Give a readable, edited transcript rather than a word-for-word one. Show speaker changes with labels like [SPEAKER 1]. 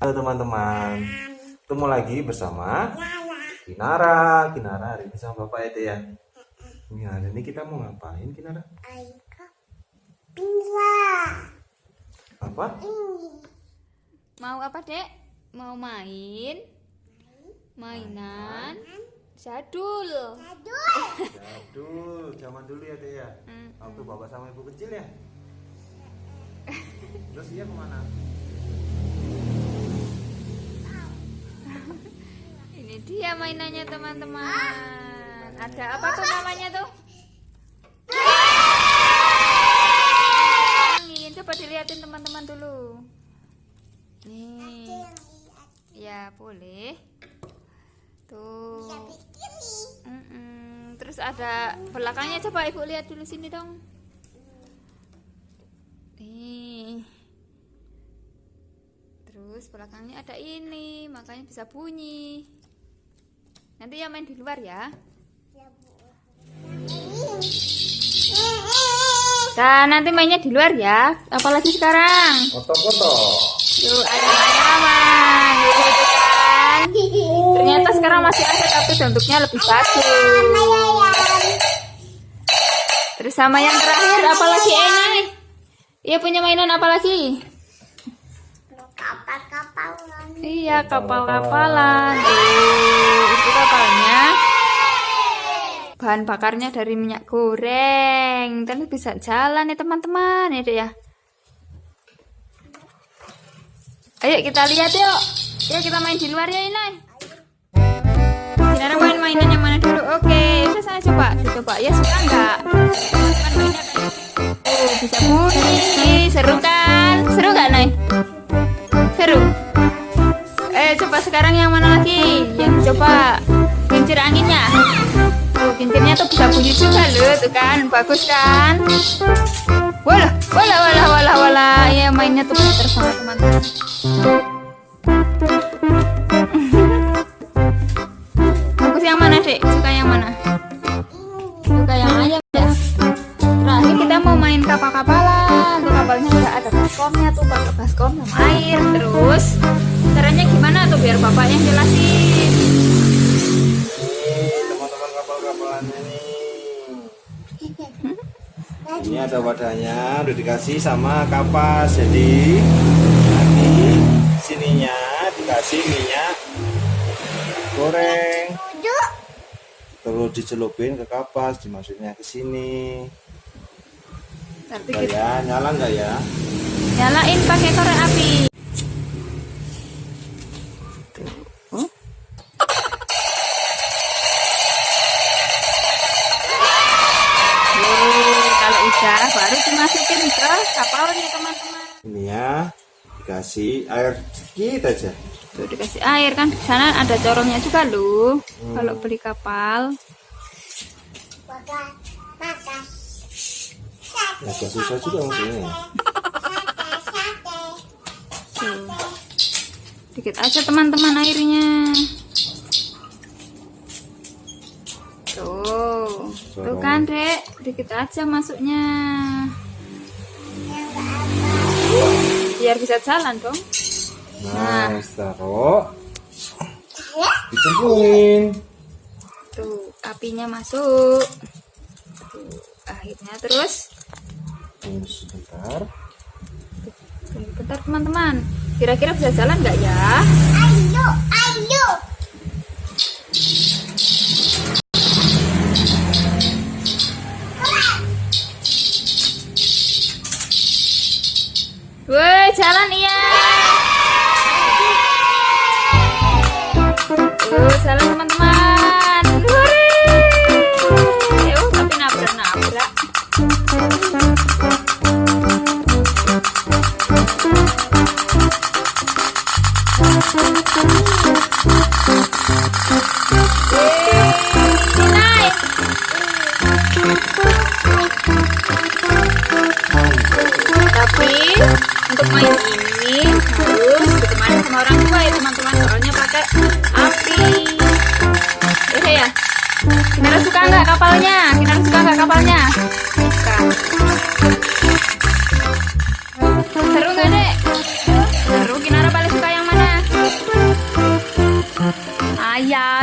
[SPEAKER 1] Halo teman-teman, ketemu lagi bersama Kinara. Kinara hari ini sama Bapak itu ya. Ini hari ini kita mau ngapain Kinara? Apa?
[SPEAKER 2] Mau apa dek? Mau main? Mainan? Jadul.
[SPEAKER 1] Jadul, zaman dulu ya dek ya. Waktu Bapak sama Ibu kecil ya. Terus dia kemana?
[SPEAKER 2] Ini dia mainannya teman-teman. Ada apa tuh namanya tuh? Angin. Coba dilihatin teman-teman dulu. Nih. Ya boleh. Tuh. Terus ada belakangnya, coba ibu lihat dulu sini dong. Nih. Terus belakangnya ada ini, makanya bisa bunyi. Nanti ya main di luar ya. Dan nanti mainnya di luar ya. Apalagi sekarang.
[SPEAKER 1] Foto-foto.
[SPEAKER 2] Tuh ayam-ayaman, gitu kan. Ternyata sekarang masih ada tapi bentuknya lebih bagus. Terus sama yang terakhir apalagi enak? Iya punya mainan apa lagi?
[SPEAKER 3] Kapal-kapalan.
[SPEAKER 2] Iya kapal-kapalan. Itu kapalnya. Bahan bakarnya dari minyak goreng. Tapi bisa jalan ya teman-teman ya dek ya. Ayo kita lihat yuk. Yuk kita main di luar ya Inai. Kita main mainan yang mana dulu? Oke, udah saya coba. Dicoba ya, suka enggak? Oh, bisa bunyi. Seru kan? Seru enggak, Nay? Seru. Coba sekarang yang mana lagi? Yang coba kincir anginnya. Oh, kincirnya tuh bisa bunyi juga loh, tuh kan? Bagus kan? Walah, walah, walah, walah, walah. Ya mainnya tuh pintar banget teman-teman. Bagus yang mana dek? Suka yang mana? Suka yang ayam ya? Terakhir kita mau main kapal-kapalan. Tuh kapalnya udah ada baskomnya tuh, pakai baskom sama air. Terus caranya gimana tuh biar bapak yang jelasin.
[SPEAKER 1] Teman-teman kapal-kapalannya nih. Ini ada wadahnya, udah dikasih sama kapas. Jadi nanti sininya dikasih minyak goreng. Terus dicelupin ke kapas, dimasukinnya ke sini.
[SPEAKER 2] Nanti
[SPEAKER 1] Udah
[SPEAKER 2] kita
[SPEAKER 1] ya, nyala nggak ya?
[SPEAKER 2] nyalain pakai korek api. Kalau udah baru dimasukin ke kapalnya teman-teman.
[SPEAKER 1] Ini ya, dikasih air sedikit aja.
[SPEAKER 2] Tuh dikasih air kan, di sana ada corongnya juga loh. Kalau beli kapal.
[SPEAKER 1] Agak susah juga maksudnya.
[SPEAKER 2] Tuh. Dikit aja teman-teman airnya. Tuh kan dek, dikit aja masuknya. Biar bisa jalan dong.
[SPEAKER 1] Nah, taruh, dicemplungin.
[SPEAKER 2] Tuh apinya masuk. Tuh, akhirnya terus.
[SPEAKER 1] Tunggu sebentar.
[SPEAKER 2] Tunggu bentar teman-teman. Kira-kira bisa jalan nggak ya?
[SPEAKER 3] Ayo.
[SPEAKER 2] Woi, jalan iya. Jalan teman-teman. Tapi nabrak-nabrak. Naik. Tapi untuk main ini harus ditemani sama orang tua ya teman-teman, soalnya pakai api. Ya, Kinara suka nggak kapalnya? Kinara suka nggak kapalnya? Suka. Seru nggak dek? Seru. Kinara paling suka yang mana? Iya.